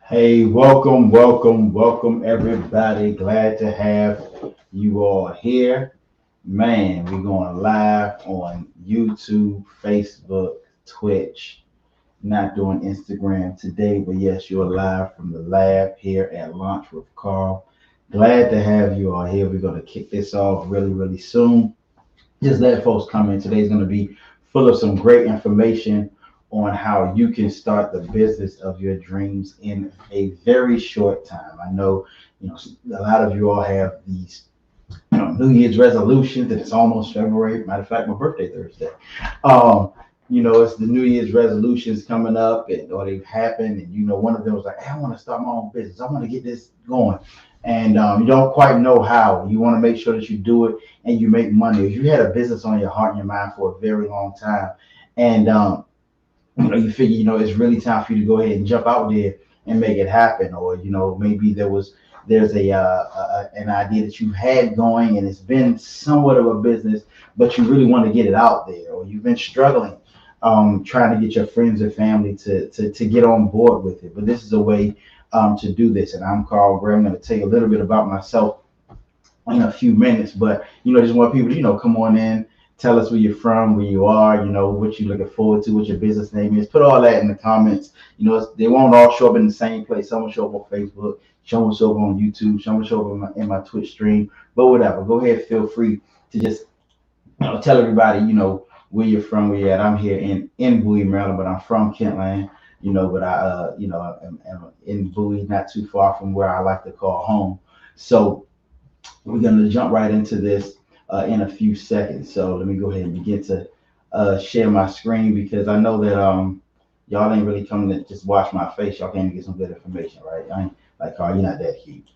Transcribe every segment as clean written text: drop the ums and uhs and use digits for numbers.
Hey, welcome, everybody. Glad to have you all here. Man, we're going live on YouTube, Facebook, Twitch, not doing Instagram today, but yes, you're live from the lab here at Launch with Carl. Glad to have you all here. We're going to kick this off really soon. Just let folks come in. Today's going to be full of some great information on how you can start the business of your dreams in a very short time. I know, a lot of you all have these, New Year's resolutions, and it's almost February. Matter of fact, my birthday Thursday. Um, it's the New Year's resolutions coming up, or they've happened, and one of them was like, "Hey, I want to start my own business. I want to get this going," and you don't quite know how. You want to make sure that you do it and you make money. If you had a business on your heart and your mind for a very long time, and you figure, it's really time for you to go ahead and jump out there and make it happen, or maybe there's an idea that you had going and it's been somewhat of a business, but you really want to get it out there, or you've been struggling trying to get your friends and family to get on board with it. But this is a way to do this. And I'm Carl Gray. I'm going to tell you a little bit about myself in a few minutes, but just want people to come on in, tell us where you're from, where you are, what you're looking forward to, what your business name is. Put all that in the comments. They won't all show up in the same place. Some will show up on Facebook, some will show up on YouTube, some will show up in my Twitch stream, but whatever. Go ahead, feel free to just tell everybody where you're from, where you're at. I'm here in Bowie, Maryland, but I'm from Kentland. But I'm in Bowie, not too far from where I like to call home. So we're going to jump right into this in a few seconds. So let me go ahead and begin to share my screen, because I know that y'all ain't really coming to just watch my face. Y'all came to get some good information, right? I ain't like, Carl, you're not that cute.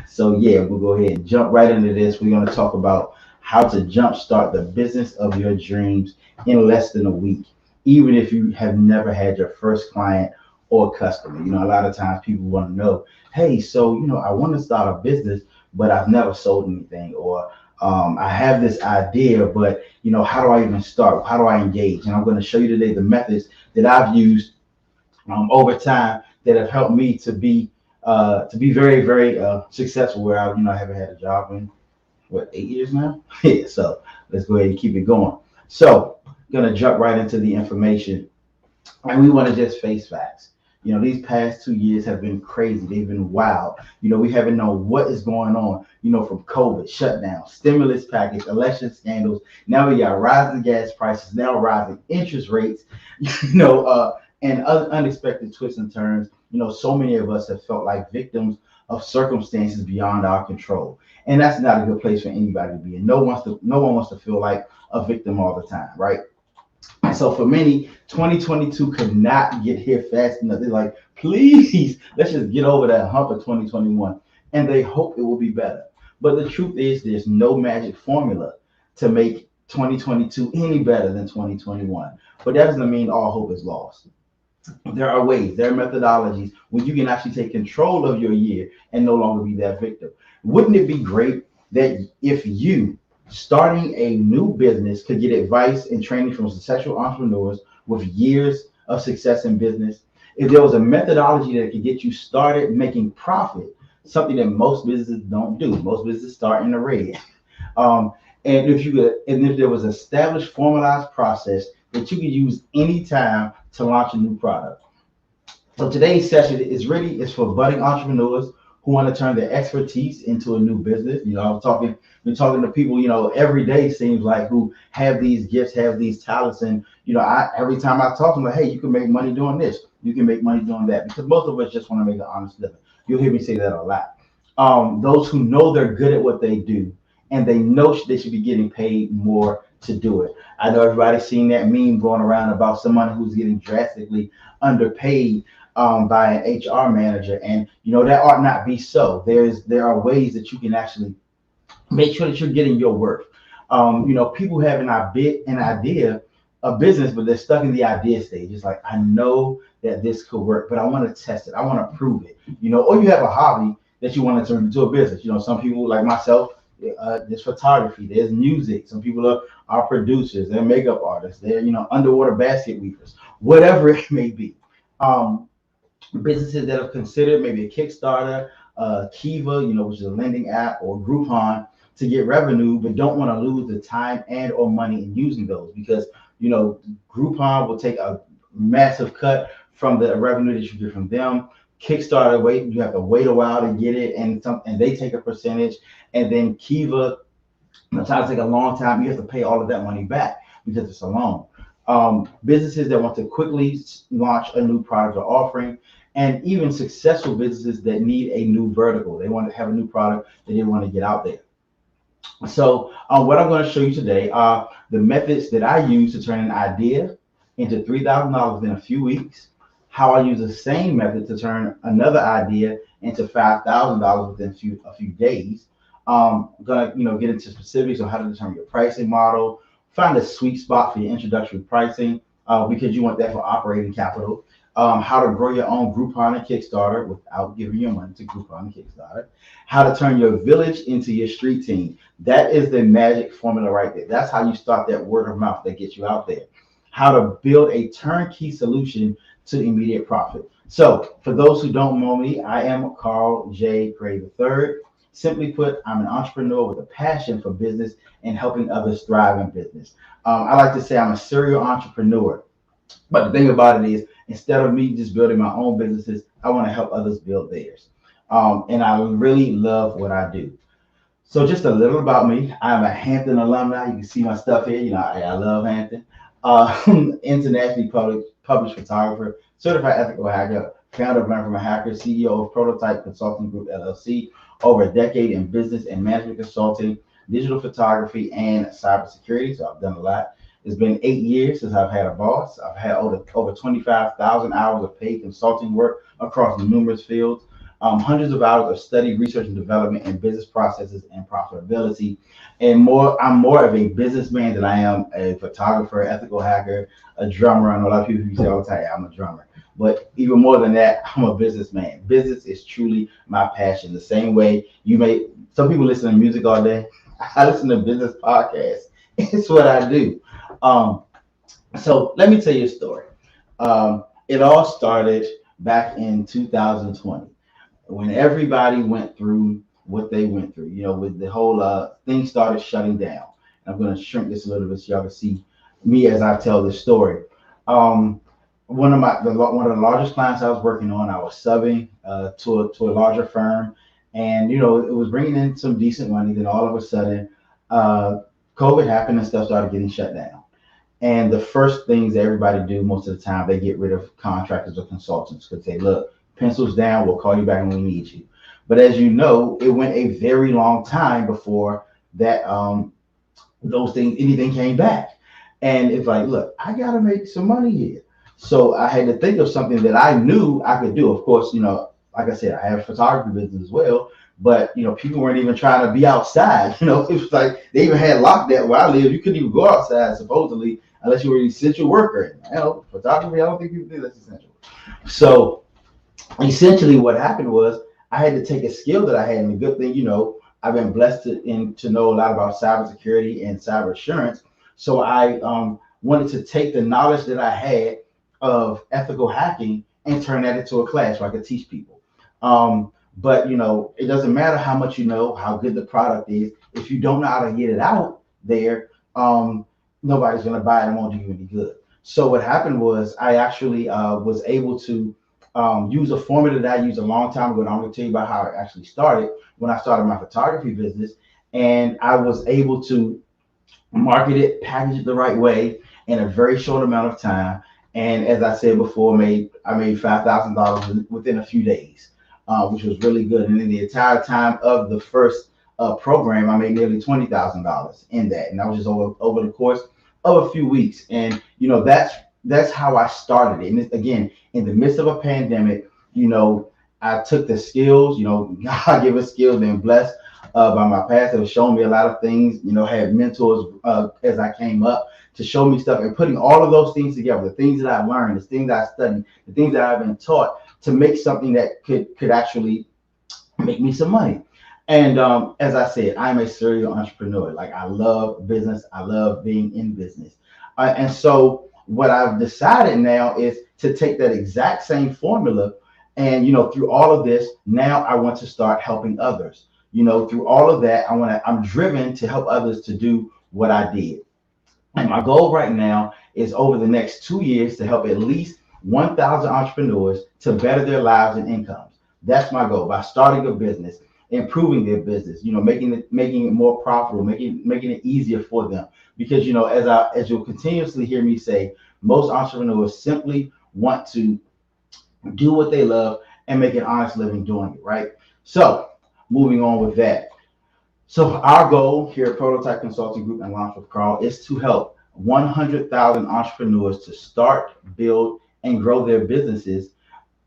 So yeah, we'll go ahead and jump right into this. We're going to talk about how to jumpstart the business of your dreams in less than a week, even if you have never had your first client or customer. A lot of times people want to know, hey, so I want to start a business, but I've never sold anything, or I have this idea, but how do I even start? How do I engage? And I'm going to show you today the methods that I've used over time that have helped me to be very successful. Where I haven't had a job in 8 years now. Yeah, so let's go ahead and keep it going. So gonna jump right into the information, and we want to just face facts. These past 2 years have been crazy. They've been wild. We haven't known what is going on, from COVID, shutdown, stimulus package, election scandals. Now we got rising gas prices, now rising interest rates, and other unexpected twists and turns. So many of us have felt like victims of circumstances beyond our control. And that's not a good place for anybody to be in. No one wants to feel like a victim all the time, right? So for many, 2022 could not get here fast enough. They're like, please, let's just get over that hump of 2021. And they hope it will be better. But the truth is, there's no magic formula to make 2022 any better than 2021. But that doesn't mean all hope is lost. There are ways, there are methodologies where you can actually take control of your year and no longer be that victim. Wouldn't it be great that if you starting a new business could get advice and training from successful entrepreneurs with years of success in business? If there was a methodology that could get you started making profit, something that most businesses don't do. Most businesses start in the red. And if there was an established, formalized process that you could use anytime to launch a new product. So today's session is for budding entrepreneurs who want to turn their expertise into a new business. Been talking to people, every day seems like, who have these gifts, have these talents. And, every time I talk to them, like, hey, you can make money doing this. You can make money doing that. Because most of us just want to make an honest living. You'll hear me say that a lot. Those who know they're good at what they do, and they know they should be getting paid more to do it. I know everybody's seen that meme going around about someone who's getting drastically underpaid by an HR manager, and that ought not be so. There are ways that you can actually make sure that you're getting your worth. People have an idea of business, but they're stuck in the idea stage. It's like, I know that this could work, but I want to test it. I want to prove it. Or you have a hobby that you want to turn into a business. Some people like myself, there's photography, there's music. Some people are producers, they're makeup artists, they're underwater basket weavers, whatever it may be. businesses that have considered maybe a Kickstarter, Kiva, which is a lending app, or Groupon to get revenue, but don't want to lose the time and or money in using those because Groupon will take a massive cut from the revenue that you get from them. Kickstarter, you have to wait a while to get it, and they take a percentage, and then Kiva, sometimes take a long time. You have to pay all of that money back because it's a loan. Businesses that want to quickly launch a new product or offering, and even successful businesses that need a new vertical. They want to have a new product that they want to get out there. So what I'm going to show you today are the methods that I use to turn an idea into $3,000 in a few weeks, how I use the same method to turn another idea into $5,000 within a few days. I'm going to get into specifics on how to determine your pricing model, find a sweet spot for your introductory pricing because you want that for operating capital. How to grow your own Groupon and Kickstarter without giving your money to Groupon and Kickstarter. How to turn your village into your street team. That is the magic formula right there. That's how you start that word of mouth that gets you out there. How to build a turnkey solution to immediate profit. So for those who don't know me, I am Carl J. Gray III. Simply put, I'm an entrepreneur with a passion for business and helping others thrive in business. I like to say I'm a serial entrepreneur. But the thing about it is, instead of me just building my own businesses, I want to help others build theirs. And I really love what I do. So just a little about me. I'm a Hampton alumni. You can see my stuff here. I love Hampton. Internationally published photographer, certified ethical hacker, founder of Learn From a Hacker, CEO of Prototype Consulting Group, LLC, over a decade in business and management consulting, digital photography, and cybersecurity. So I've done a lot. It's been 8 years since I've had a boss. I've had over 25,000 hours of paid consulting work across numerous fields, hundreds of hours of study, research, and development in business processes and profitability. And more, I'm more of a businessman than I am a photographer, ethical hacker, a drummer. I know a lot of people say all the time, I'm a drummer. But even more than that, I'm a businessman. Business is truly my passion. The same way some people listen to music all day. I listen to business podcasts. It's what I do. So let me tell you a story. It all started back in 2020 when everybody went through what they went through, with the whole thing started shutting down. I'm going to shrink this a little bit so y'all can see me as I tell this story. One of the largest clients I was working on, I was subbing to a larger firm, and it was bringing in some decent money. Then all of a sudden, COVID happened and stuff started getting shut down. And the first things that everybody do most of the time, they get rid of contractors or consultants because they look, pencils down, we'll call you back when we need you. But as you know, it went a very long time before that anything came back. And it's like, look, I gotta make some money here. So I had to think of something that I knew I could do. Of course, like I said, I have a photography business as well. But people weren't even trying to be outside. It was like they even had lockdown where I live. You couldn't even go outside supposedly unless you were an essential worker. Photography, I don't think people do that's essential. So essentially, what happened was I had to take a skill that I had, and the good thing, I've been blessed to know a lot about cybersecurity and cyber assurance. So I wanted to take the knowledge that I had of ethical hacking and turn that into a class where I could teach people. But it doesn't matter how much you know, how good the product is. If you don't know how to get it out there, nobody's going to buy it and won't do you any good. So what happened was I actually was able to use a formula that I used a long time ago. And I'm going to tell you about how it actually started when I started my photography business. And I was able to market it, package it the right way in a very short amount of time. And as I said before, I made $5,000 within a few days, which was really good. And in the entire time of the first program, I made nearly $20,000 in that. And that was just over the course of a few weeks. And, that's how I started it. And again, in the midst of a pandemic, I took the skills, God given skills, been blessed by my past that have shown me a lot of things, had mentors as I came up to show me stuff, and putting all of those things together, the things that I learned, the things I studied, the things that I've been taught to make something that could actually make me some money. And as I said, I'm a serial entrepreneur. Like, I love business. I love being in business. And so what I've decided now is to take that exact same formula And, through all of this, now I want to start helping others. Through all of that, I'm driven to help others to do what I did. And my goal right now is over the next 2 years to help at least 1,000 entrepreneurs to better their lives and incomes. That's my goal by starting a business, improving their business, making it more profitable, making it easier for them. Because as you'll continuously hear me say, most entrepreneurs simply want to do what they love and make an honest living doing it, right? So moving on with that. So our goal here at Prototype Consulting Group and Launch with Carl is to help 100,000 entrepreneurs to start, build, and grow their businesses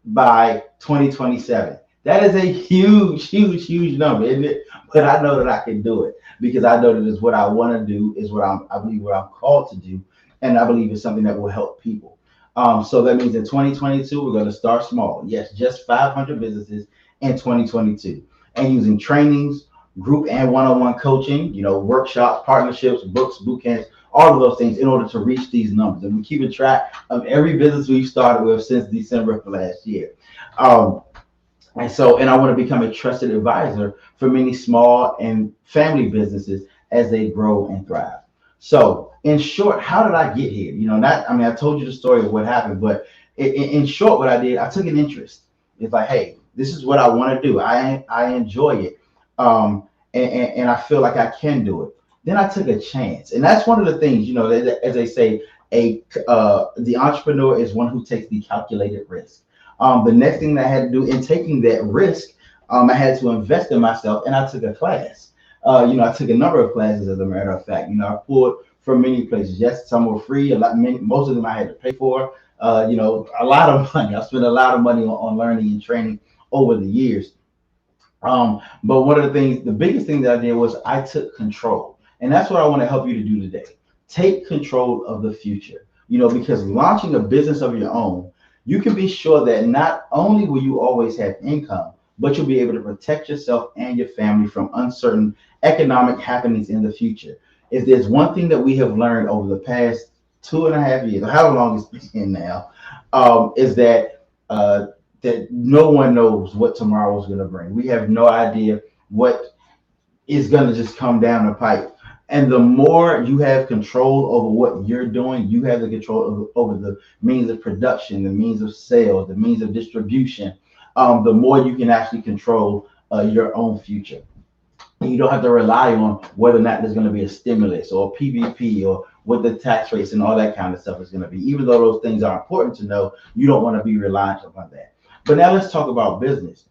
by 2027. That is a huge, huge, huge number, isn't it? But I know that I can do it because I know that it's what I want to do, is I believe what I'm called to do, and I believe it's something that will help people. So that means in 2022, we're going to start small. Yes, just 500 businesses in 2022, and using trainings, group and one-on-one coaching, workshops, partnerships, books, boot camps, all of those things in order to reach these numbers. And we're keeping track of every business we've started with since December of last year. And I want to become a trusted advisor for many small and family businesses as they grow and thrive. So in short, how did I get here? I told you the story of what happened, but in short, what I did, I took an interest. It's like, hey, this is what I want to do. I enjoy it. And I feel like I can do it. Then I took a chance. And that's one of the things, as they say, the entrepreneur is one who takes the calculated risk. The next thing that I had to do in taking that risk, I had to invest in myself, and I took a class. I took a number of classes, as a matter of fact. I pulled from many places. Yes, some were free. Most of them I had to pay for. A lot of money. I spent a lot of money on learning and training over the years. But one of the biggest thing that I did was I took control. And that's what I want to help you to do today. Take control of the future, because launching a business of your own, you can be sure that not only will you always have income, but you'll be able to protect yourself and your family from uncertain economic happenings in the future. If there's one thing that we have learned over the past 2.5 years, or however long it's been now, is that no one knows what tomorrow is going to bring. We have no idea what is going to just come down the pipe. And the more you have control over what you're doing, you have the control over the means of production, the means of sales, the means of distribution, the more you can actually control your own future. You don't have to rely on whether or not there's going to be a stimulus or a PPP or what the tax rates and all that kind of stuff is going to be. Even though those things are important to know, you don't want to be reliant upon that. But now let's talk about business.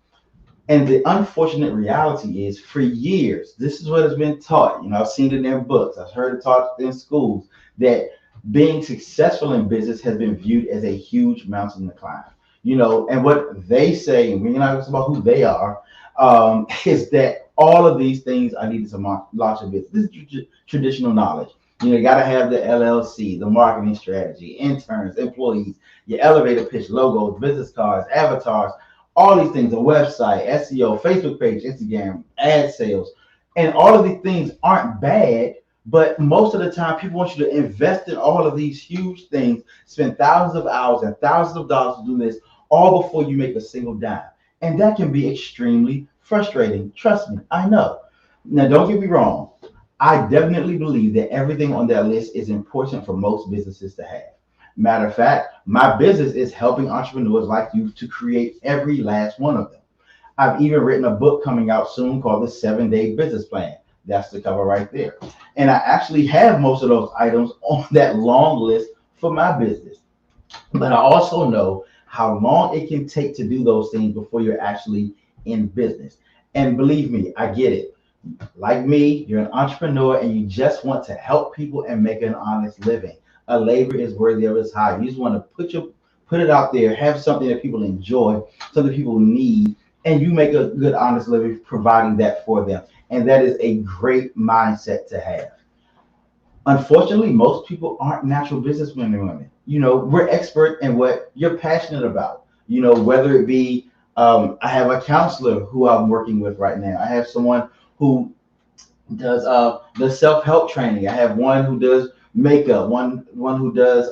And the unfortunate reality is, for years, this is what has been taught. I've seen it in books. I've heard it taught in schools that being successful in business has been viewed as a huge mountain to climb. And what they say, and we're not talking about who they are, is that all of these things are needed to launch a business. This is traditional knowledge. You got to have the LLC, the marketing strategy, interns, employees, your elevator pitch, logos, business cards, avatars, all these things, a website, SEO, Facebook page, Instagram, ad sales. And all of these things aren't bad, but most of the time people want you to invest in all of these huge things, spend thousands of hours and thousands of dollars to do this, all before you make a single dime. And that can be extremely frustrating. Trust me, I know. Now, don't get me wrong. I definitely believe that everything on that list is important for most businesses to have. Matter of fact, my business is helping entrepreneurs like you to create every last one of them. I've even written a book coming out soon called The 7-Day Business Plan. That's the cover right there. And I actually have most of those items on that long list for my business. But I also know how long it can take to do those things before you're actually in business. And believe me, I get it. Like me, you're an entrepreneur and you just want to help people and make an honest living. A labor is worthy of its hire. You just want to put it out there, have something that people enjoy, something people need, and you make a good, honest living providing that for them. And that is a great mindset to have. Unfortunately, most people aren't natural businessmen and women. We're expert in what you're passionate about. Whether it be, I have a counselor who I'm working with right now. I have someone who does the self-help training. I have one who does makeup, one who does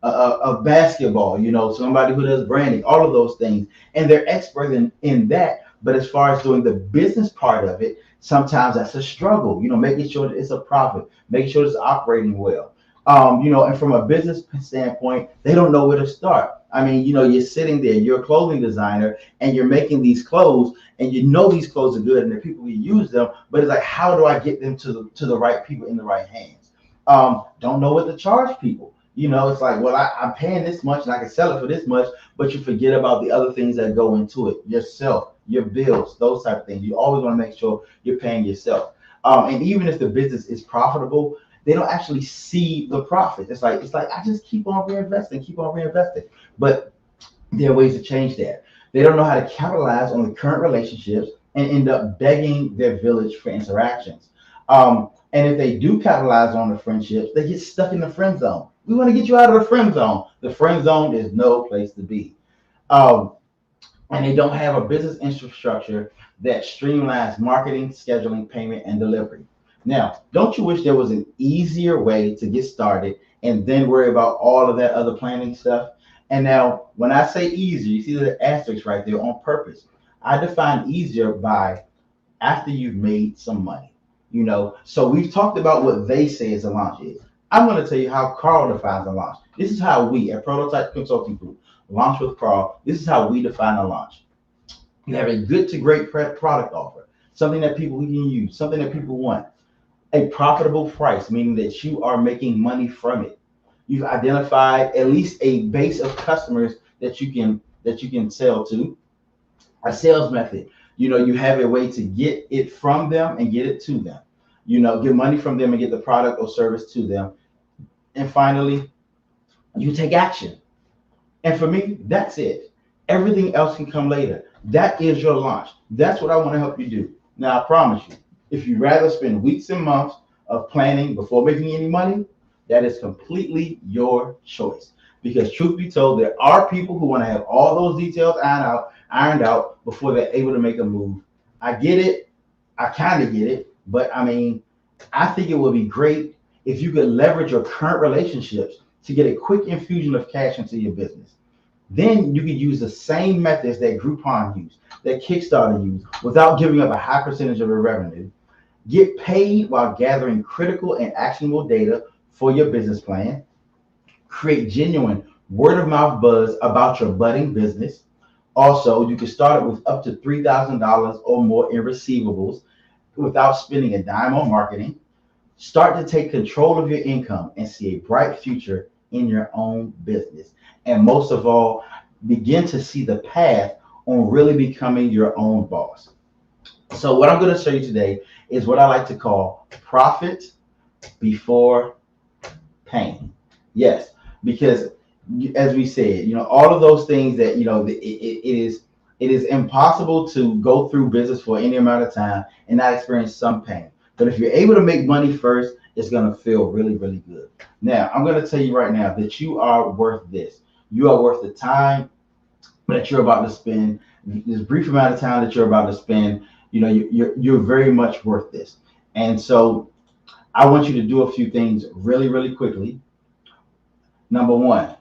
of basketball, somebody who does branding, all of those things. And they're expert in that. But as far as doing the business part of it, sometimes that's a struggle, making sure that it's a profit, making sure it's operating well. And from a business standpoint, they don't know where to start. I mean, you're sitting there, you're a clothing designer, and you're making these clothes, and these clothes are good, and the people who use them. But it's like, how do I get them to the right people in the right hands? Don't know what to charge people. It's like, well, I'm paying this much, and I can sell it for this much, but you forget about the other things that go into it, yourself, your bills, those type of things. You always want to make sure you're paying yourself. And even if the business is profitable, they don't actually see the profit. It's like I just keep on reinvesting. But there are ways to change that. They don't know how to capitalize on the current relationships and end up begging their village for interactions. And if they do capitalize on the friendships, they get stuck in the friend zone. We want to get you out of the friend zone. The friend zone is no place to be. And they don't have a business infrastructure that streamlines marketing, scheduling, payment, and delivery. Now, don't you wish there was an easier way to get started and then worry about all of that other planning stuff? And now, when I say easier, you see the asterisk right there on purpose. I define easier by after you've made some money. So we've talked about what they say is a launch is. I'm going to tell you how Carl defines a launch. This is how we at Prototype Consulting Group, Launch with Carl, this is how we define a launch. You have a good to great product offer, something that people can use, something that people want. A profitable price, meaning that you are making money from it. You've identified at least a base of customers that you can sell to. A sales method. You have a way to get it from them and get it to them. Get money from them and get the product or service to them. And finally, you take action. And for me, that's it. Everything else can come later. That is your launch. That's what I want to help you do. Now, I promise you, if you'd rather spend weeks and months of planning before making any money, that is completely your choice. Because truth be told, there are people who want to have all those details ironed out before they're able to make a move. I get it. I kind of get it. But I mean, I think it would be great if you could leverage your current relationships to get a quick infusion of cash into your business. Then you could use the same methods that Groupon used, that Kickstarter used, without giving up a high percentage of your revenue. Get paid while gathering critical and actionable data for your business plan. Create genuine word of mouth buzz about your budding business. Also, you can start it with up to $3,000 or more in receivables without spending a dime on marketing. Start to take control of your income and see a bright future in your own business. And most of all, begin to see the path on really becoming your own boss. So what I'm going to show you today is what I like to call profit before pain. Yes, because as we said, all of those things that, it is impossible to go through business for any amount of time and not experience some pain. But if you're able to make money first, it's going to feel really, really good. Now, I'm going to tell you right now that you are worth this. You are worth the time that you're about to spend, this brief amount of time that you're about to spend. You're very much worth this. And so I want you to do a few things really, really quickly. Number one,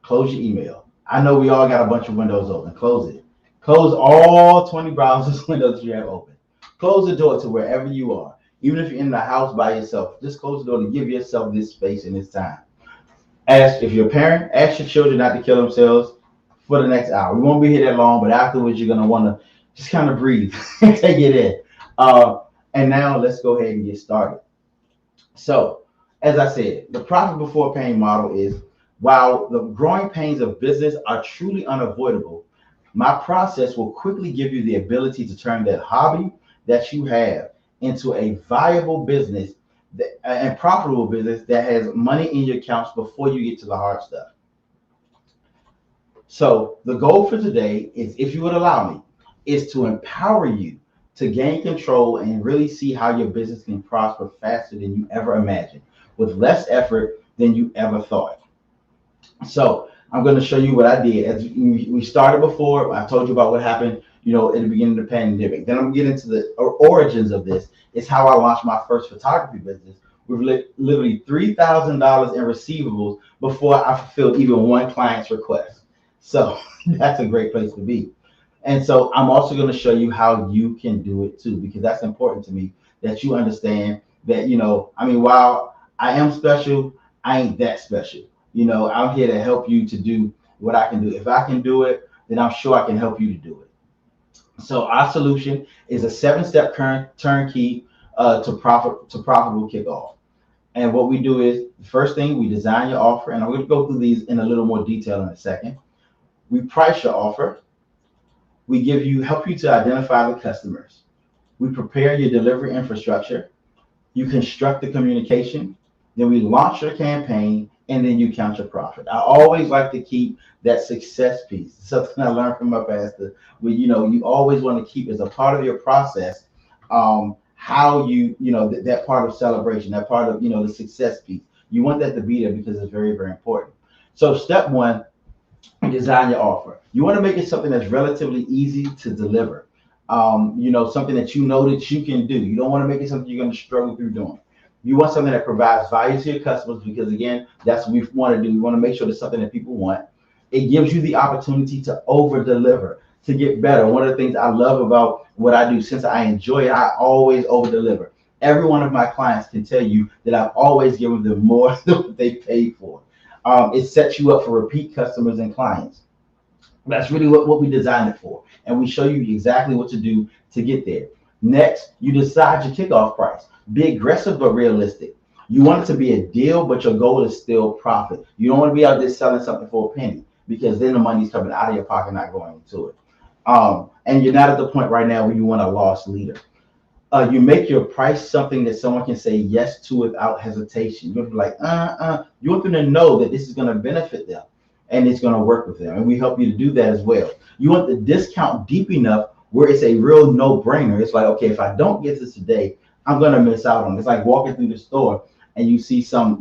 close your email. I know we all got a bunch of windows open. Close it. Close all 20 browsers windows you have open. Close the door to wherever you are. Even if you're in the house by yourself, just close the door to give yourself this space and this time. If you're a parent, ask your children not to kill themselves for the next hour. We won't be here that long, but afterwards you're going to want to just kind of breathe and take it in. And now let's go ahead and get started. So, as I said, the profit before pain model is, while the growing pains of business are truly unavoidable, my process will quickly give you the ability to turn that hobby that you have into a viable business and profitable business that has money in your accounts before you get to the hard stuff. So the goal for today is, if you would allow me, is to empower you to gain control and really see how your business can prosper faster than you ever imagined, with less effort than you ever thought. So I'm going to show you what I did. As we started before, I told you about what happened, at the beginning of the pandemic. Then I'm going to get into the origins of this. It's how I launched my first photography business, with literally $3,000 in receivables before I fulfilled even one client's request. So that's a great place to be. And so I'm also going to show you how you can do it too, because that's important to me that you understand that, I mean, while I am special, I ain't that special. I'm here to help you to do what I can do. If I can do it, then I'm sure I can help you to do it. So our solution is a 7-step current turnkey to profitable kickoff. And what we do is, the first thing, we design your offer, and I'm going to go through these in a little more detail in a second. We price your offer. We help you to identify the customers. We prepare your delivery infrastructure. You construct the communication. Then we launch your campaign, and then you count your profit. I always like to keep that success piece. Something I learned from my pastor. You always want to keep as a part of your process, how that part of celebration, that part of the success piece. You want that to be there because it's very, very important. So step one, design your offer. You want to make it something that's relatively easy to deliver. Something that that you can do. You don't want to make it something you're going to struggle through doing. You want something that provides value to your customers, because again, that's what we want to do. We want to make sure there's something that people want. It gives you the opportunity to over deliver, to get better. One of the things I love about what I do, since I enjoy it, I always over deliver. Every one of my clients can tell you that I've always given them more than what they paid for. It sets you up for repeat customers and clients. That's really what we designed it for. And we show you exactly what to do to get there. Next, you decide your kickoff price. Be aggressive but realistic. You want it to be a deal, but your goal is still profit. You don't want to be out there selling something for a penny, because then the money's coming out of your pocket, not going into it. And you're not at the point right now where you want a lost leader. You make your price something that someone can say yes to without hesitation. You want to be like, You want them to know that this is going to benefit them and it's going to work with them. And we help you to do that as well. You want the discount deep enough where it's a real no-brainer. It's like, okay, if I don't get this today, I'm going to miss out on it. It's like walking through the store and you see some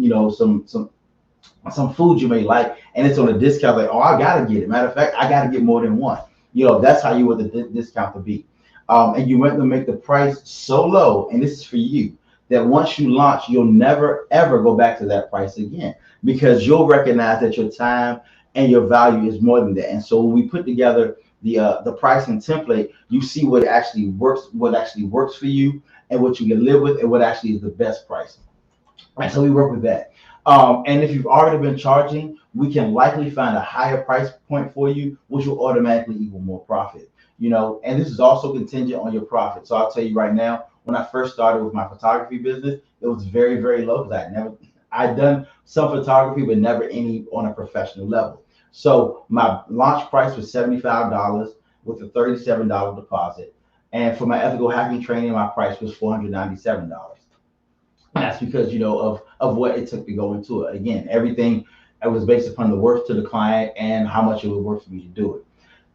food you may like, and it's on a discount. Like, oh, I got to get it. Matter of fact, I got to get more than one. That's how you want the discount to be. And you want to make the price so low, and this is for you, that once you launch, you'll never, ever go back to that price again, because you'll recognize that your time and your value is more than that. And so when we put together the pricing template, you see what actually works for you, and what you can live with, and what actually is the best price. And so we work with that. And if you've already been charging, we can likely find a higher price point for you, which will automatically equal more profit. And this is also contingent on your profit. So I'll tell you right now, when I first started with my photography business, it was very, very low, because I'd done some photography, but never any on a professional level. So my launch price was $75 with a $37 deposit. And for my ethical hacking training, my price was $497. That's because, of what it took to go into it. Again, everything was based upon the worth to the client and how much it was worth for me to do it.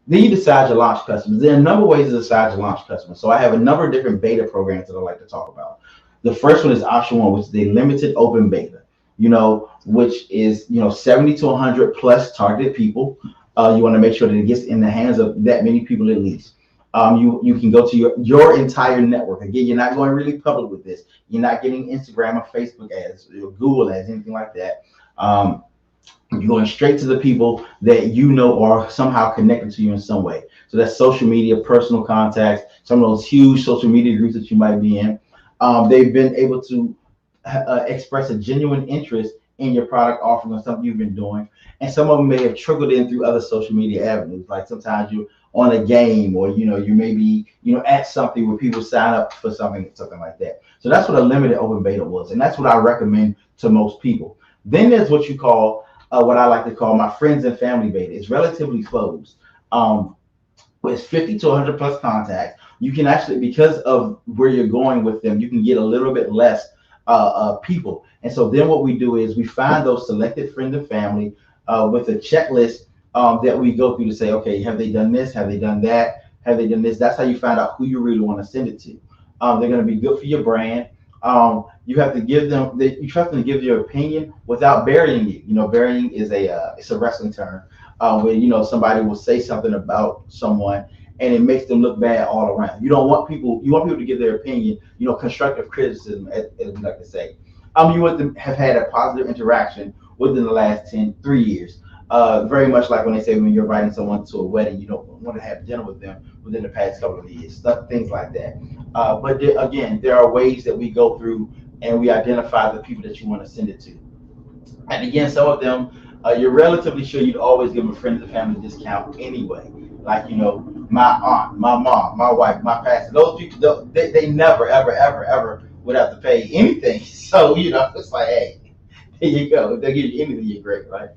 Then you decide your launch customers. There are a number of ways to decide your launch customers. So I have a number of different beta programs that I like to talk about. The first one is option one, which is the limited open beta, which is, 70 to 100 plus targeted people. You want to make sure that it gets in the hands of that many people at least. You can go to your entire network. Again, you're not going really public with this. You're not getting Instagram or Facebook ads, or Google ads, anything like that. You're going straight to the people that are somehow connected to you in some way. So that's social media, personal contacts, some of those huge social media groups that you might be in. They've been able to express a genuine interest in your product offering or something you've been doing. And some of them may have trickled in through other social media avenues. Like sometimes you're on a game, or you may be at something where people sign up for something like that. So that's what a limited open beta was, and that's what I recommend to most people. Then there's what you call what I like to call my friends and family beta. It's relatively closed. With 50 to 100 plus contacts, you can actually, because of where you're going with them, you can get a little bit less people. And so then what we do is we find those selected friends and family with a checklist that we go through to say, okay, have they done this? Have they done that? Have they done this? That's how you find out who you really want to send it to. They're going to be good for your brand. You have to give them, you trust them to give your opinion without burying you. Burying is it's a wrestling term where, somebody will say something about someone and it makes them look bad all around. You want people to give their opinion, constructive criticism, as we like to say. You want them to have had a positive interaction within the last 3 years. Very much like when they say when you're inviting someone to a wedding, you don't want to have dinner with them within the past couple of years, stuff, things like that. Again, there are ways that we go through and we identify the people that you want to send it to. And again, some of them, you're relatively sure you'd always give a friend of the family discount anyway. Like, my aunt, my mom, my wife, my pastor, those people, they never, ever, ever, ever would have to pay anything. So, it's like, hey, here you go. If they give you anything, you're great, right?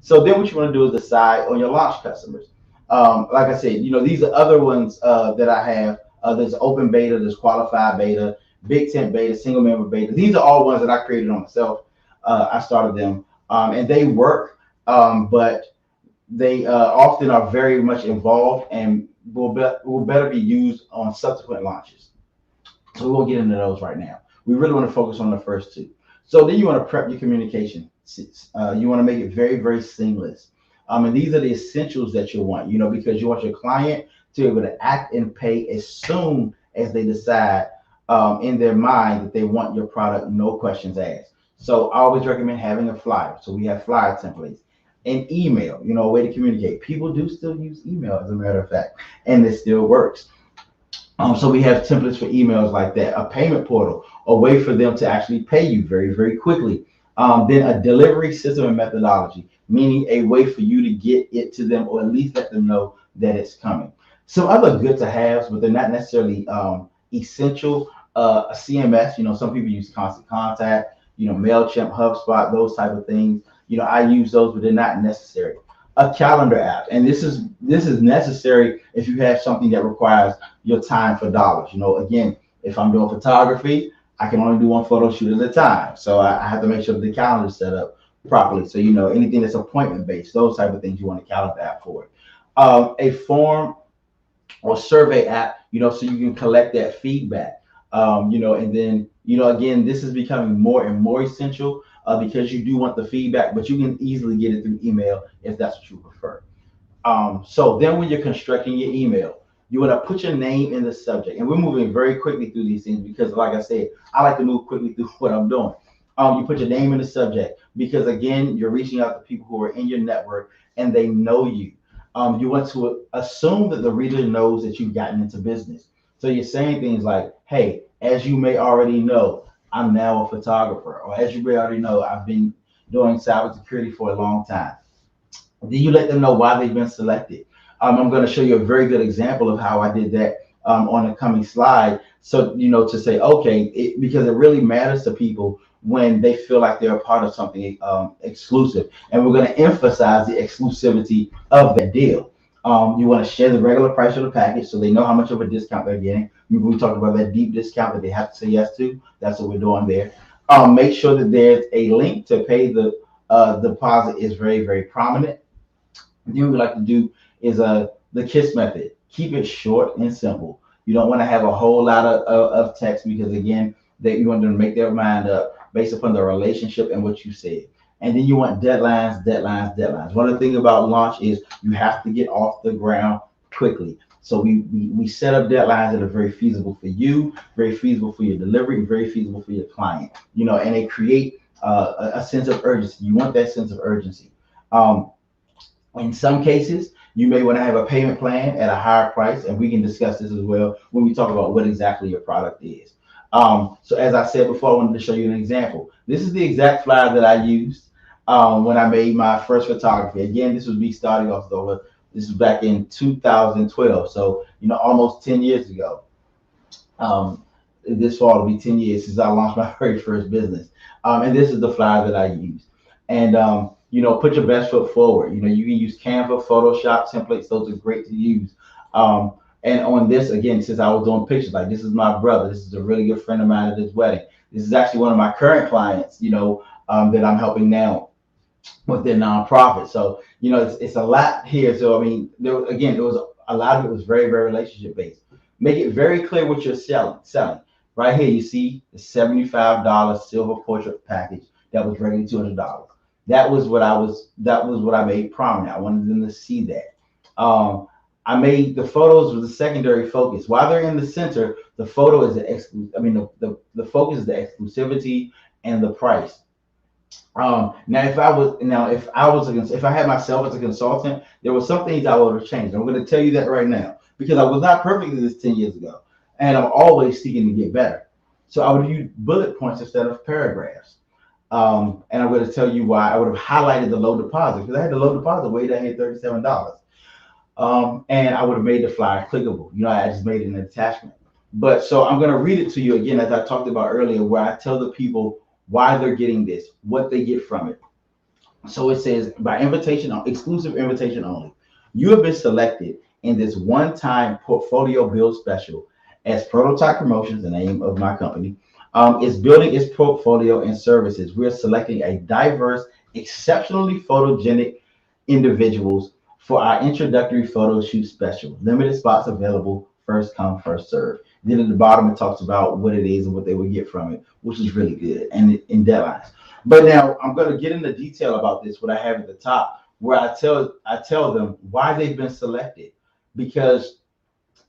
So then what you want to do is decide on your launch customers. Like I said, these are other ones that I have. There's open beta, there's qualified beta, big tent beta, single member beta. These are all ones that I created on myself. I started them, and they work, but they often are very much involved and will better be used on subsequent launches. So we won't get into those right now. We really want to focus on the first two. So then you want to prep your communication. You want to make it very, very seamless. And these are the essentials that you want, because you want your client to be able to act and pay as soon as they decide in their mind that they want your product, no questions asked. So I always recommend having a flyer. So we have flyer templates and email, a way to communicate. People do still use email, as a matter of fact, and it still works. So we have templates for emails like that, a payment portal, a way for them to actually pay you very, very quickly. Then a delivery system and methodology, meaning a way for you to get it to them or at least let them know that it's coming. Some other good to haves, but they're not necessarily essential. A CMS, some people use Constant Contact, MailChimp, HubSpot, those type of things. I use those, but they're not necessary. A calendar app, and this is necessary if you have something that requires your time for dollars. Again, if I'm doing photography, I can only do one photo shoot at a time, so I have to make sure that the calendar is set up properly. So anything that's appointment based, those type of things, you want a calendar app for it. A form or survey app, so you can collect that feedback. And then again, this is becoming more and more essential. Because you do want the feedback, but you can easily get it through email if that's what you prefer. So then when you're constructing your email, you want to put your name in the subject. And we're moving very quickly through these things because, like I said, I like to move quickly through what I'm doing. You put your name in the subject because, again, you're reaching out to people who are in your network and they know you. You want to assume that the reader knows that you've gotten into business. So you're saying things like, hey, as you may already know, I'm now a photographer, or as you may already know, I've been doing cybersecurity for a long time. Then you let them know why they've been selected. I'm going to show you a very good example of how I did that on a coming slide. So, to say, okay, because it really matters to people when they feel like they're a part of something exclusive. And we're going to emphasize the exclusivity of that deal. You want to share the regular price of the package so they know how much of a discount they're getting. We talked about that deep discount that they have to say yes to. That's what we're doing there. Make sure that there's a link to pay the deposit is very, very prominent. What we like to do is the KISS method. Keep it short and simple. You don't want to have a whole lot of text because, again, you want them to make their mind up based upon the relationship and what you said. And then you want deadlines. One of the things about launch is you have to get off the ground quickly. So we set up deadlines that are very feasible for you, very feasible for your delivery, very feasible for your client, and they create a sense of urgency. You want that sense of urgency. In some cases, you may want to have a payment plan at a higher price, and we can discuss this as well when we talk about what exactly your product is. So as I said before, I wanted to show you an example. This is the exact flyer that I used when I made my first photography. Again, this was me starting off over. This was back in 2012, so almost 10 years ago. This fall will be 10 years since I launched my very first business. And this is the flyer that I used. And put your best foot forward. You can use Canva, Photoshop templates. Those are great to use. And on this, again, since I was doing pictures, like this is my brother. This is a really good friend of mine at his wedding. This is actually one of my current clients, that I'm helping now with their nonprofit. So, it's a lot here. So, there was a lot of it was very, very relationship based. Make it very clear what you're selling. Right here, you see the $75 silver portrait package that was regularly $200. That was what I made prominent. I wanted them to see that. I made the photos with the secondary focus. While they're in the center, the photo is the The focus is the exclusivity and the price. Now, if I had myself as a consultant, there were some things I would have changed. I'm going to tell you that right now because I was not perfect at this 10 years ago, and I'm always seeking to get better. So I would use bullet points instead of paragraphs. And I'm going to tell you why I would have highlighted the low deposit because I had the low deposit way down here, $37. And I would have made the flyer clickable. I just made it an attachment. But so I'm going to read it to you again, as I talked about earlier, where I tell the people why they're getting this, what they get from it. So it says, by invitation, exclusive invitation only, you have been selected in this one-time portfolio build special as Prototype Promotions, the name of my company, is building its portfolio and services. We're selecting a diverse, exceptionally photogenic individuals for our introductory photo shoot special. Limited spots available, first come, first serve. Then at the bottom, it talks about what it is and what they would get from it, which is really good, and in deadlines. But now I'm going to get into detail about this, what I have at the top, where I tell them why they've been selected, because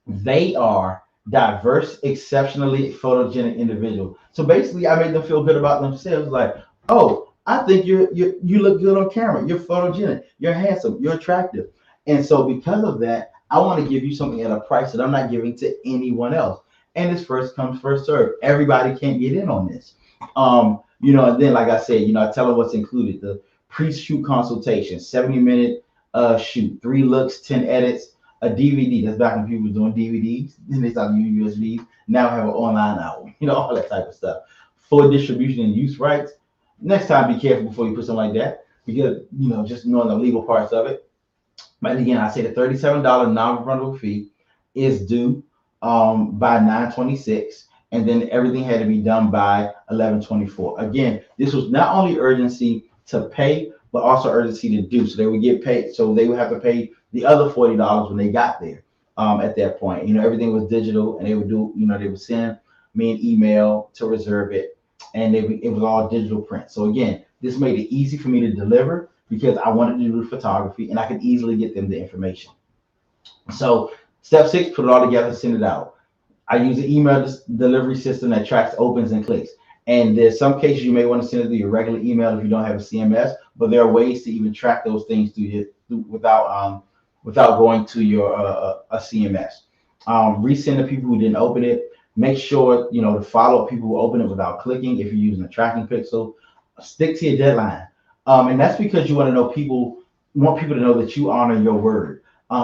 they are diverse, exceptionally photogenic individuals. So basically, I made them feel good about themselves. Like, oh, I think you look good on camera. You're photogenic. You're handsome. You're attractive. And so because of that, I want to give you something at a price that I'm not giving to anyone else. And it's first comes, first serve. Everybody can't get in on this. And then, like I said, I tell them what's included: the pre-shoot consultation, 70-minute shoot, 3 looks, 10 edits, a DVD. That's back when people were doing DVDs. Then they started using USBs. Now I have an online album, all that type of stuff. Full distribution and use rights. Next time, be careful before you put something like that, because just knowing the legal parts of it. But again, I say the $37 non-refundable fee is due by 9/26, and then everything had to be done by 11/24. Again, this was not only urgency to pay, but also urgency to do. So they would get paid. So they would have to pay the other $40 when they got there. At that point, everything was digital, and they would do. They would send me an email to reserve it, and it was all digital print. So again, this made it easy for me to deliver because I wanted to do the photography, and I could easily get them the information. So step 6, put it all together, send it out. I use an email delivery system that tracks opens and clicks. And there's some cases you may want to send it through your regular email if you don't have a CMS, but there are ways to even track those things without going to your a CMS. Resend to people who didn't open it. Make sure to follow people who open it without clicking. If you're using a tracking pixel, stick to your deadline. And that's because you want people to know that you honor your word.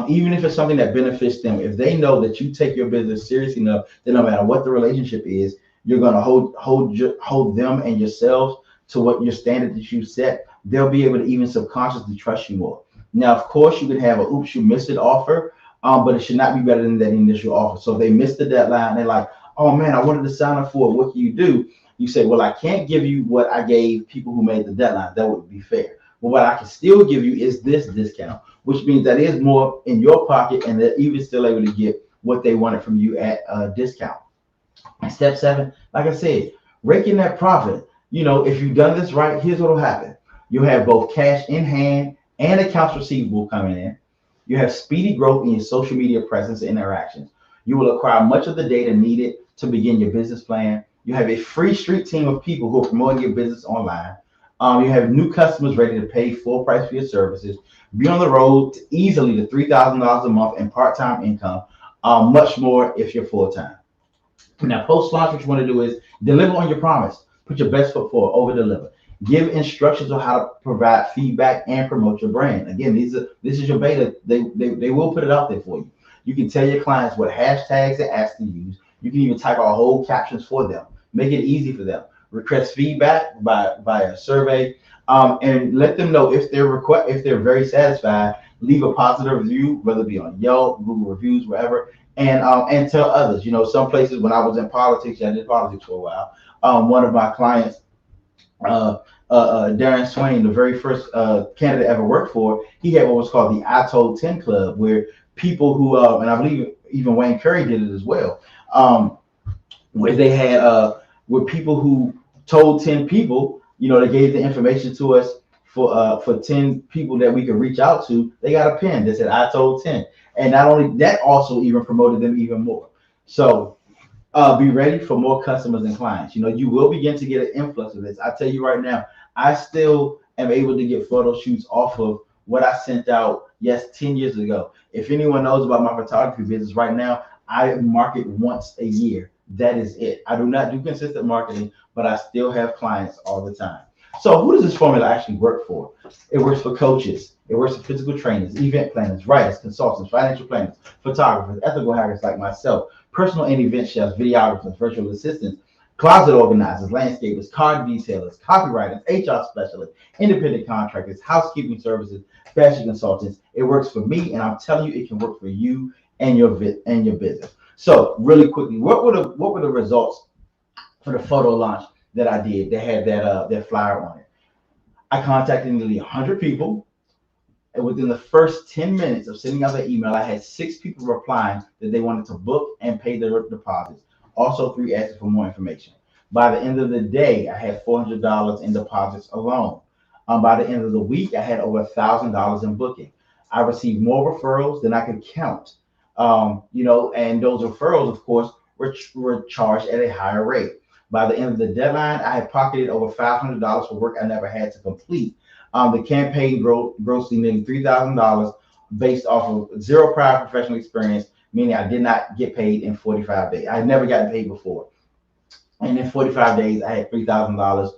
Even if it's something that benefits them, if they know that you take your business seriously enough, that no matter what the relationship is, you're going to hold them and yourselves to what your standard that you set. They'll be able to even subconsciously trust you more. Now, of course, you can have a oops, you missed it offer, but it should not be better than that initial offer. So if they missed the deadline, they're like, oh man, I wanted to sign up for it. What can you do? You say, well, I can't give you what I gave people who made the deadline. That would be fair. But what I can still give you is this discount, which means that is more in your pocket, and they're even still able to get what they wanted from you at a discount. And step 7, like I said, rake in that profit. If you've done this right, here's what will happen. You'll have both cash in hand and accounts receivable coming in. You have speedy growth in your social media presence and interactions. You will acquire much of the data needed to begin your business plan. You have a free street team of people who are promoting your business online. You have new customers ready to pay full price for your services. Be on the road to easily to $3,000 a month in part-time income, much more if you're full-time. Now, post-launch, what you want to do is deliver on your promise. Put your best foot forward, over-deliver. Give instructions on how to provide feedback and promote your brand. Again, this is your beta. They will put it out there for you. You can tell your clients what hashtags and apps to use. You can even type out whole captions for them. Make it easy for them. Request feedback by a survey, and let them know if they're very satisfied. Leave a positive review, whether it be on Yelp, Google reviews, wherever, and tell others. Some places, when I was in politics, I did politics for a while. One of my clients, Darren Swain, the very first candidate I ever worked for, he had what was called the I Told 10 Club, where people who, and I believe even Wayne Curry did it as well, where they had with people who told 10 people, they gave the information to us for 10 people that we could reach out to. They got a pin that said I told 10. And not only that, also even promoted them even more. So Be ready for more customers and clients. You will begin to get an influx of this. I tell you right now, I still am able to get photo shoots off of what I sent out, yes, 10 years ago. If anyone knows about my photography business right now, I market once a year. That is it. I do not do consistent marketing, but I still have clients all the time. So who does this formula actually work for? It works for coaches. It works for physical trainers, event planners, writers, consultants, financial planners, photographers, ethical hackers like myself, personal and event chefs, videographers, virtual assistants, closet organizers, landscapers, card detailers, copywriters, HR specialists, independent contractors, housekeeping services, fashion consultants. It works for me, and I'm telling you, it can work for you and your business. So, really quickly, what were the results for the photo launch that I did? They had that flyer on it. I contacted nearly 100 people. And within the first 10 minutes of sending out the email, I had 6 people replying that they wanted to book and pay their deposits. Also, 3 asking for more information. By the end of the day, I had $400 in deposits alone. By the end of the week, I had over $1,000 in booking. I received more referrals than I could count. And those referrals, of course, were charged at a higher rate. By the end of the deadline, I had pocketed over $500 for work I never had to complete. The campaign grossed nearly $3,000 based off of zero prior professional experience, meaning I did not get paid in 45 days. I had never gotten paid before. And in 45 days, I had $3,000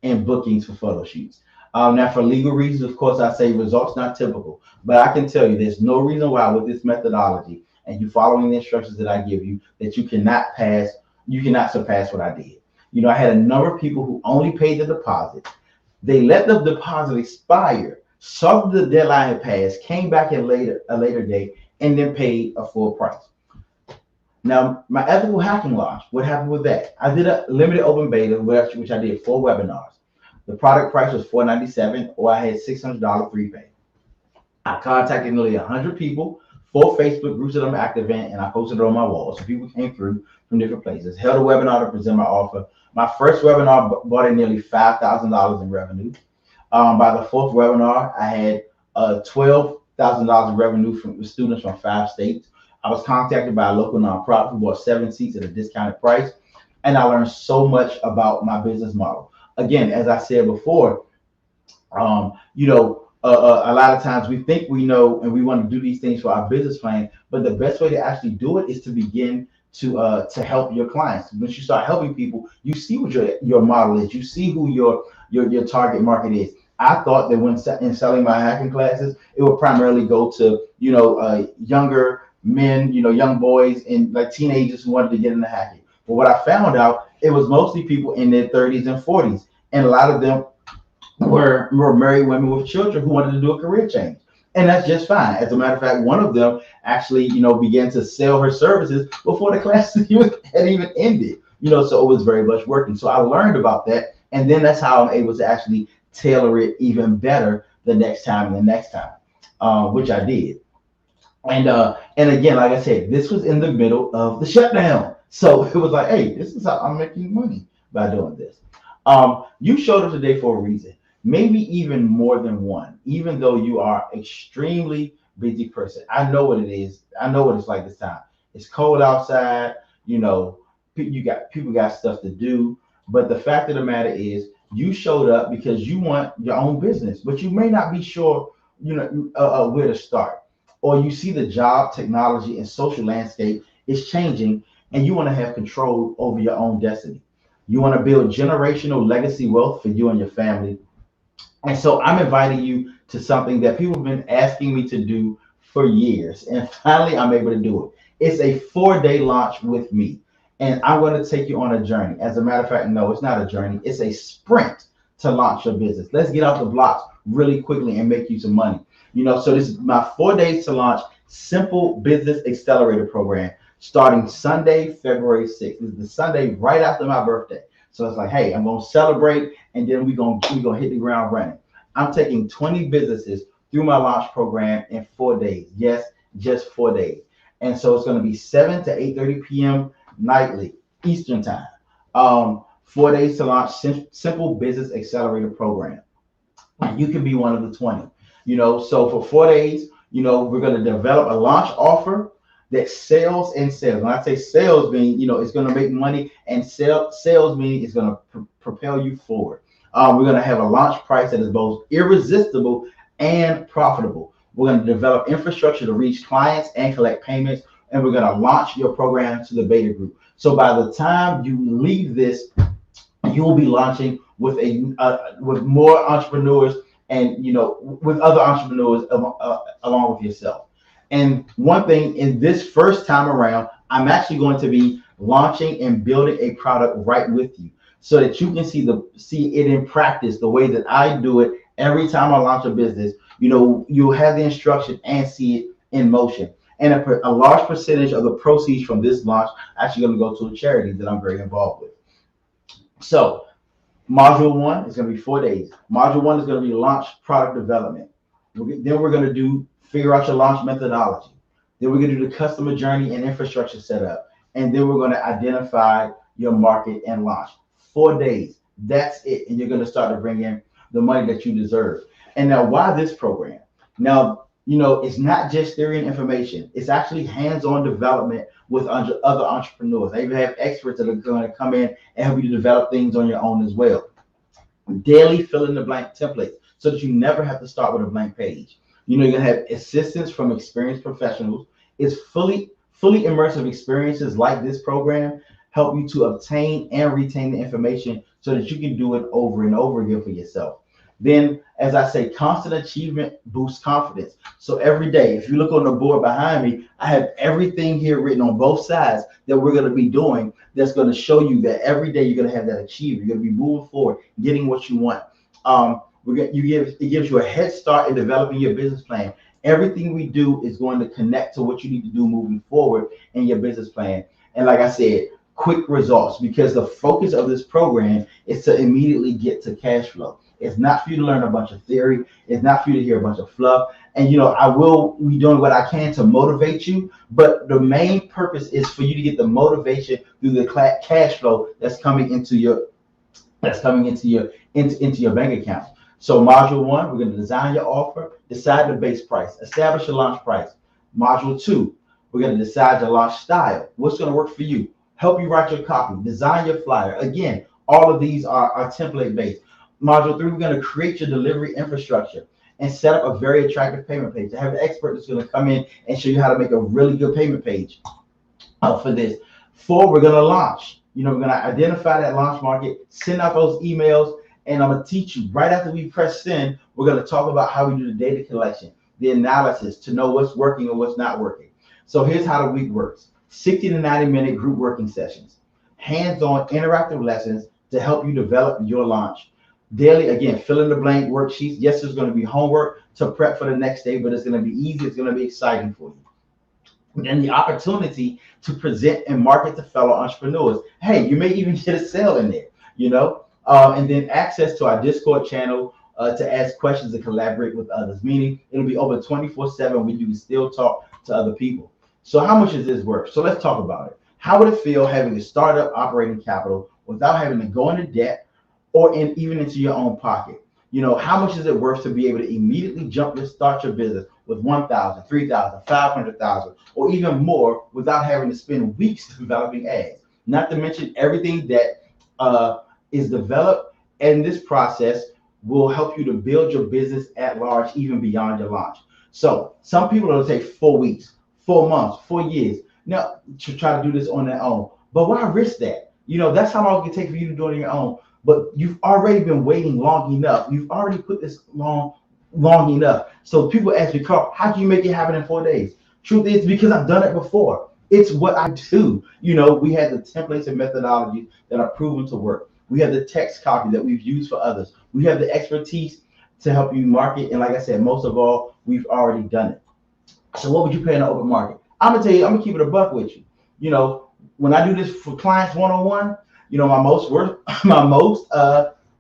in bookings for photo shoots. Now, for legal reasons, of course, I say results not typical, but I can tell you there's no reason why with this methodology and you following the instructions that I give you that you cannot surpass what I did. I had a number of people who only paid the deposit. They let the deposit expire, saw that the deadline had passed, came back at a later date, and then paid a full price. Now, my ethical hacking launch, what happened with that? I did a limited open beta, which I did 4 webinars. The product price was $497, or I had $600 free pay. I contacted nearly 100 people, 4 Facebook groups that I'm active in, and I posted it on my wall. So people came through from different places, held a webinar to present my offer. My first webinar brought in nearly $5,000 in revenue. By the 4th webinar, I had $12,000 in revenue from students from 5 states. I was contacted by a local nonprofit who bought 7 seats at a discounted price, and I learned so much about my business model. Again, as I said before, a lot of times we think we know and we want to do these things for our business plan, but the best way to actually do it is to begin to help your clients. Once you start helping people, you see what your model is. You see who your target market is. I thought that when in selling my hacking classes, it would primarily go to younger men, young boys and like teenagers who wanted to get into hacking. But what I found out, it was mostly people in their 30s and 40s, and a lot of them were married women with children who wanted to do a career change. And that's just fine. As a matter of fact, one of them actually, began to sell her services before the class had even ended. So it was very much working. So I learned about that, and then that's how I'm able to actually tailor it even better the next time and the next time, which I did. And again, like I said, this was in the middle of the shutdown. So it was like, hey, this is how I'm making money by doing this. You showed up today for a reason, maybe even more than one, even though you are extremely busy person. I know what it is. I know what it's like this time. It's cold outside. People got stuff to do. But the fact of the matter is, you showed up because you want your own business, but you may not be sure, where to start. Or you see the job, technology, and social landscape is changing, and you want to have control over your own destiny. You want to build generational legacy wealth for you and your family. And so I'm inviting you to something that people have been asking me to do for years. And finally, I'm able to do it. It's a 4-day launch with me. And I'm going to take you on a journey. As a matter of fact, no, it's not a journey. It's a sprint to launch your business. Let's get off the blocks really quickly and make you some money. So this is my 4 days to launch simple business accelerator program starting Sunday, February 6th. This is the Sunday right after my birthday. So it's like, hey, I'm going to celebrate, and then we're going to hit the ground running. I'm taking 20 businesses through my launch program in 4 days. Yes, just 4 days. And so it's going to be 7 to 8:30 p.m. nightly, Eastern time. 4 days to launch simple business accelerator program. And you can be one of the 20. So for 4 days, we're going to develop a launch offer. that sales and sales. When I say sales, mean it's going to make money, and sales mean it's going to propel you forward. We're going to have a launch price that is both irresistible and profitable. We're going to develop infrastructure to reach clients and collect payments, and we're going to launch your program to the beta group. So by the time you leave this, you will be launching with with more entrepreneurs, and with other entrepreneurs along with yourself. And one thing, in this first time around, I'm actually going to be launching and building a product right with you, so that you can see it in practice the way that I do it every time I launch a business. You'll have the instruction and see it in motion. And a large percentage of the proceeds from this launch actually going to go to a charity that I'm very involved with. So module 1 is going to be 4 days. Module 1 is going to be launch product development. Then we're going to figure out your launch methodology. Then we're going to do the customer journey and infrastructure setup. And then we're going to identify your market and launch. 4 days. That's it. And you're going to start to bring in the money that you deserve. And now, why this program? Now, it's not just theory and information. It's actually hands-on development with other entrepreneurs. I even have experts that are going to come in and help you to develop things on your own as well. Daily fill-in-the-blank templates, so that you never have to start with a blank page. You're going to have assistance from experienced professionals. It's fully immersive experiences like this program help you to obtain and retain the information so that you can do it over and over again for yourself. Then, as I say, constant achievement boosts confidence. So every day, if you look on the board behind me, I have everything here written on both sides that we're going to be doing that's going to show you that every day you're going to have that achievement. You're going to be moving forward, getting what you want. It gives you a head start in developing your business plan. Everything we do is going to connect to what you need to do moving forward in your business plan. And like I said, quick results, because the focus of this program is to immediately get to cash flow. It's not for you to learn a bunch of theory. It's not for you to hear a bunch of fluff. And I will be doing what I can to motivate you, but the main purpose is for you to get the motivation through the cash flow that's coming into your bank account. So module 1, we're going to design your offer, decide the base price, establish your launch price. Module 2, we're going to decide your launch style. What's going to work for you? Help you write your copy, design your flyer. Again, all of these are template based. Module 3, we're going to create your delivery infrastructure and set up a very attractive payment page. I have an expert that's going to come in and show you how to make a really good payment page for this. 4, we're going to launch. We're going to identify that launch market, send out those emails, and I'm going to teach you right after we press send. We're going to talk about how we do the data collection, the analysis to know what's working and what's not working. So here's how the week works. 60 to 90-minute group working sessions, hands-on interactive lessons to help you develop your launch. Daily, again, fill in the blank worksheets. Yes, there's going to be homework to prep for the next day, but it's going to be easy. It's going to be exciting for you. And the opportunity to present and market to fellow entrepreneurs. Hey, you may even get a sale in there, and then access to our Discord channel to ask questions and collaborate with others, meaning it'll be over 24/7. We do still talk to other people. So how much is this worth? So let's talk about it. How would it feel having a startup operating capital without having to go into debt or even into your own pocket? How much is it worth to be able to immediately start your business with $1,000, $3,000, $500,000, or even more without having to spend weeks developing ads? Not to mention everything that is developed in this process will help you to build your business at large, even beyond your launch. So some people will take 4 weeks, 4 months, 4 years now to try to do this on their own. But why risk that? That's how long it can take for you to do it on your own. But you've already been waiting long enough. You've already put this long enough. So people ask me, Carl, how can you make it happen in 4 days? Truth is, because I've done it before. It's what I do. We have the templates and methodologies that are proven to work. We have the text copy that we've used for others. We have the expertise to help you market. And like I said, most of all, we've already done it. So what would you pay in the open market? I'm going to tell you, I'm going to keep it a buck with you. When I do this for clients one-on-one, my most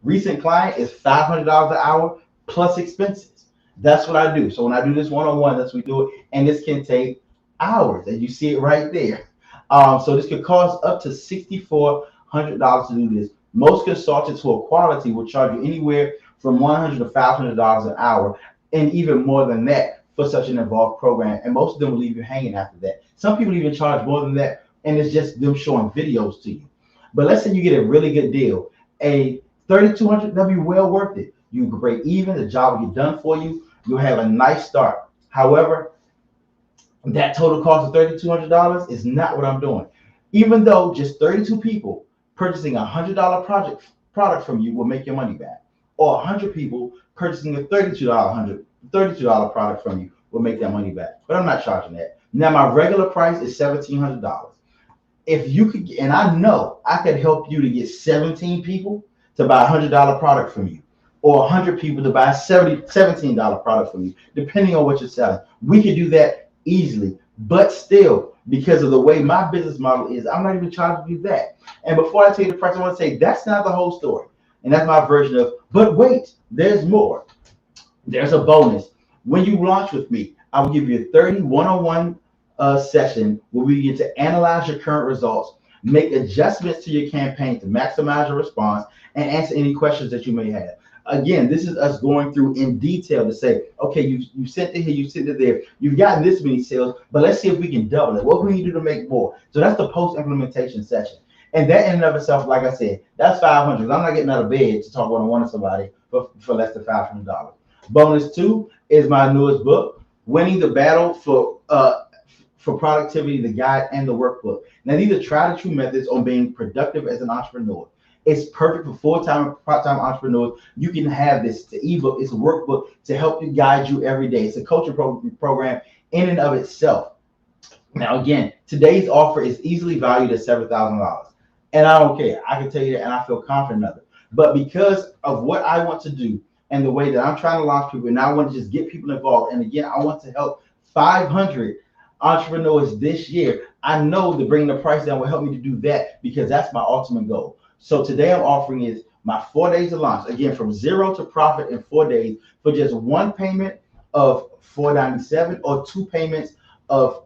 recent client is $500 an hour plus expenses. That's what I do. So when I do this one-on-one, that's what we do it. And this can take hours, and you see it right there. So this could cost up to $6,400 to do this. Most consultants who are quality will charge you anywhere from $100 to $500 an hour, and even more than that for such an involved program, and most of them will leave you hanging after that. Some people even charge more than that, and it's just them showing videos to you. But let's say you get a really good deal, a 3,200, that'll be well worth it. You can break even, the job will get done for you, you'll have a nice start. However, that total cost of $3,200 is not what I'm doing. Even though just 32 people purchasing a $100 product from you will make your money back, or 100 people purchasing a $32 product from you will make that money back. But I'm not charging that. Now my regular price is $1,700. If you could, and I know I could help you to get 17 people to buy a $100 product from you, or 100 people to buy a $17 product from you, depending on what you're selling. We could do that easily, but still, because of the way my business model is, I'm not even trying to do that. And before I tell you the price, I want to say that's not the whole story. And that's my version of, but wait, there's more. There's a bonus. When you launch with me, I will give you a 30 one-on-one session where we get to analyze your current results, make adjustments to your campaign to maximize your response, and answer any questions that you may have. Again, this is us going through in detail to say, okay, you sent it here, you sent it there, you've gotten this many sales, but let's see if we can double it. What can we do to make more? So that's the post-implementation session. And that in and of itself, like I said, that's $500. I'm not getting out of bed to talk one-on-one to somebody for less than $500. Bonus 2 is my newest book, Winning the Battle for Productivity, the guide and the workbook. Now, these are tried and true methods on being productive as an entrepreneur. It's perfect for full-time and part-time entrepreneurs. You can have this. It's an ebook. It's a workbook to help you guide you every day. It's a coaching program in and of itself. Now, again, today's offer is easily valued at $7,000. And I don't care. I can tell you that, and I feel confident of it. But because of what I want to do and the way that I'm trying to launch people, and I want to just get people involved. And again, I want to help 500 entrepreneurs this year. I know that bringing the price down will help me to do that because that's my ultimate goal. So today I'm offering is my 4 days of launch, again, from zero to profit in 4 days for just one payment of $497 or two payments of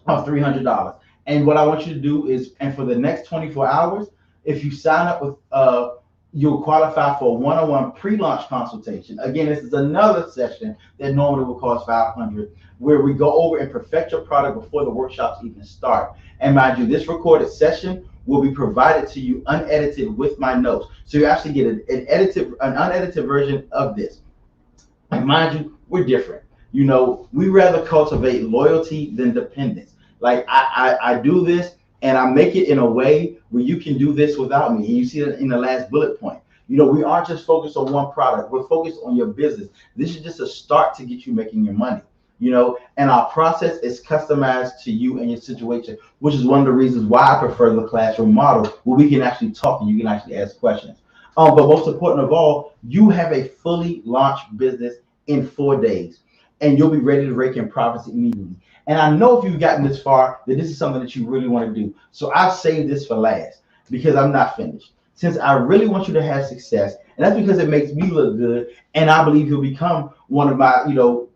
$300. And what I want you to do is, and for the next 24 hours, if you sign up with, you'll qualify for a one-on-one pre-launch consultation. Again, this is another session that normally will cost $500, where we go over and perfect your product before the workshops even start. And mind you, this recorded session will be provided to you unedited with my notes. So you actually get an unedited version of this. And mind you, we're different. You know, we rather cultivate loyalty than dependence. Like I do this and I make it in a way where you can do this without me. And you see that in the last bullet point. You know, we aren't just focused on one product. We're focused on your business. This is just a start to get you making your money. You know, and our process is customized to you and your situation, which is one of the reasons why I prefer the classroom model, where we can actually talk and you can actually ask questions. But most important of all, you have a fully launched business in 4 days, and you'll be ready to rake in profits immediately. And I know if you've gotten this far, that this is something that you really want to do. So I've saved this for last because I'm not finished. Since I really want you to have success, and that's because it makes me look good, and I believe you'll become one of my,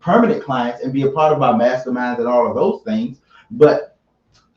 permanent clients and be a part of my masterminds and all of those things. But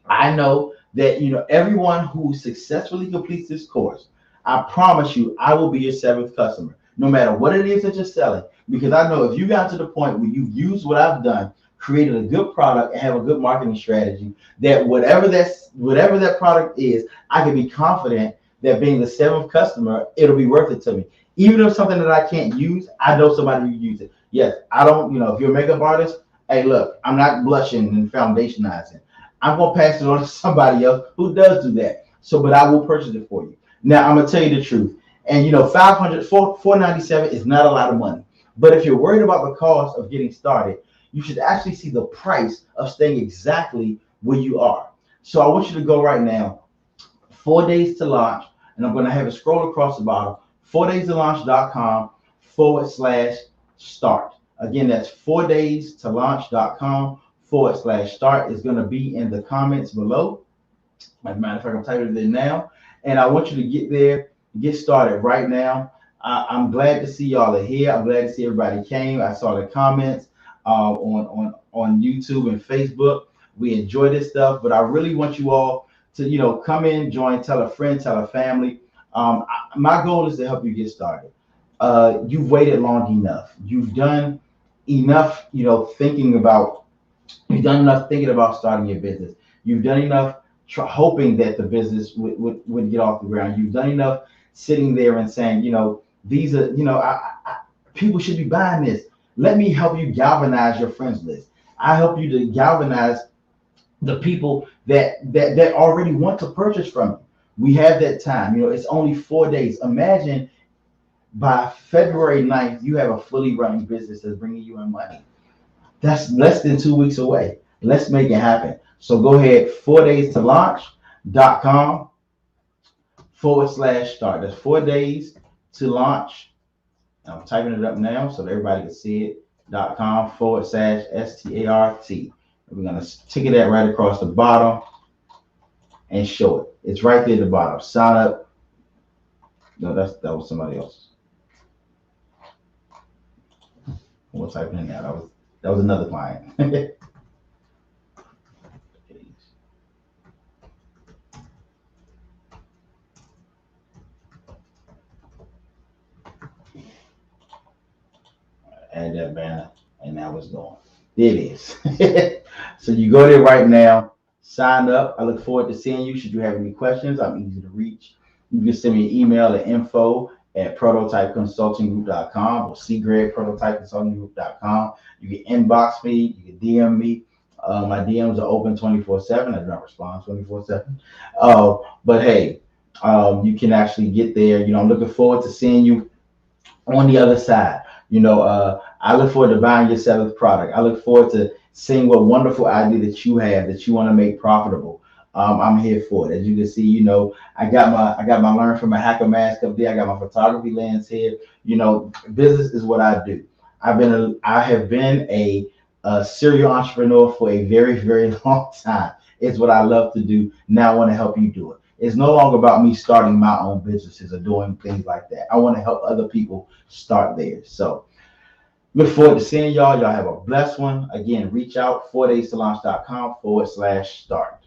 I know that, everyone who successfully completes this course, I promise you, I will be your 7th customer, no matter what it is that you're selling. Because I know if you got to the point where you've used what I've done, created a good product, and have a good marketing strategy, that whatever that product is, I can be confident that being the 7th customer, it'll be worth it to me. Even if something that I can't use, I know somebody who use it. Yes, I don't, if you're a makeup artist, hey, look, I'm not blushing and foundationizing. I'm going to pass it on to somebody else who does do that. So, but I will purchase it for you. Now, I'm going to tell you the truth. And, $497 is not a lot of money. But if you're worried about the cost of getting started, you should actually see the price of staying exactly where you are. So I want you to go right now, 4 days to launch, and I'm going to have it scroll across the bottom, 4daystolaunch.com/start. Again, that's 4daystolaunch.com/start. It's going to be in the comments below. As a matter of fact, I'm typing it in now. And I want you to get there, get started right now. I'm glad to see y'all are here. I'm glad to see everybody came. I saw the comments on YouTube and Facebook. We enjoy this stuff, but I really want you all to, come in, join, tell a friend, tell a family. My goal is to help you get started. You've waited long enough. You've done enough, thinking about, you've done enough thinking about starting your business. You've done enough hoping that the business would get off the ground. You've done enough sitting there and saying, these are, people should be buying this. Let me help you galvanize your friends list. I help you to galvanize the people that already want to purchase from you. We have that time. It's only 4 days. Imagine by February 9th, you have a fully running business that's bringing you in money. That's less than 2 weeks away. Let's make it happen. So go ahead, 4days to launch.com/start. That's 4 days to launch. I'm typing it up now so that everybody can see it. .com/START. We're going to tick that right across the bottom and show it. It's right there at the bottom. Sign up. No, that was somebody else. We'll type in now. That was another client. Add that banner, and now it's going. There it is. So you go there right now, sign up. I look forward to seeing you. Should you have any questions, I'm easy to reach. You can send me an email at info@prototypeconsultinggroup.com or cgreg@prototypeconsultinggroup.com. You can inbox me. You can DM me. My DMs are open 24/7. I do not respond 24/7. But hey, you can actually get there. I'm looking forward to seeing you on the other side. I look forward to buying your 7th product. I look forward to seeing what wonderful idea that you have that you want to make profitable. I'm here for it. As you can see, I got my learn from a hacker mask up there. I got my photography lens here. Business is what I do. I have been a serial entrepreneur for a very, very long time. It's what I love to do. Now I want to help you do it. It's no longer about me starting my own businesses or doing things like that. I want to help other people start theirs. So look forward to seeing y'all. Y'all have a blessed one. Again, reach out 4days to launch.com/start.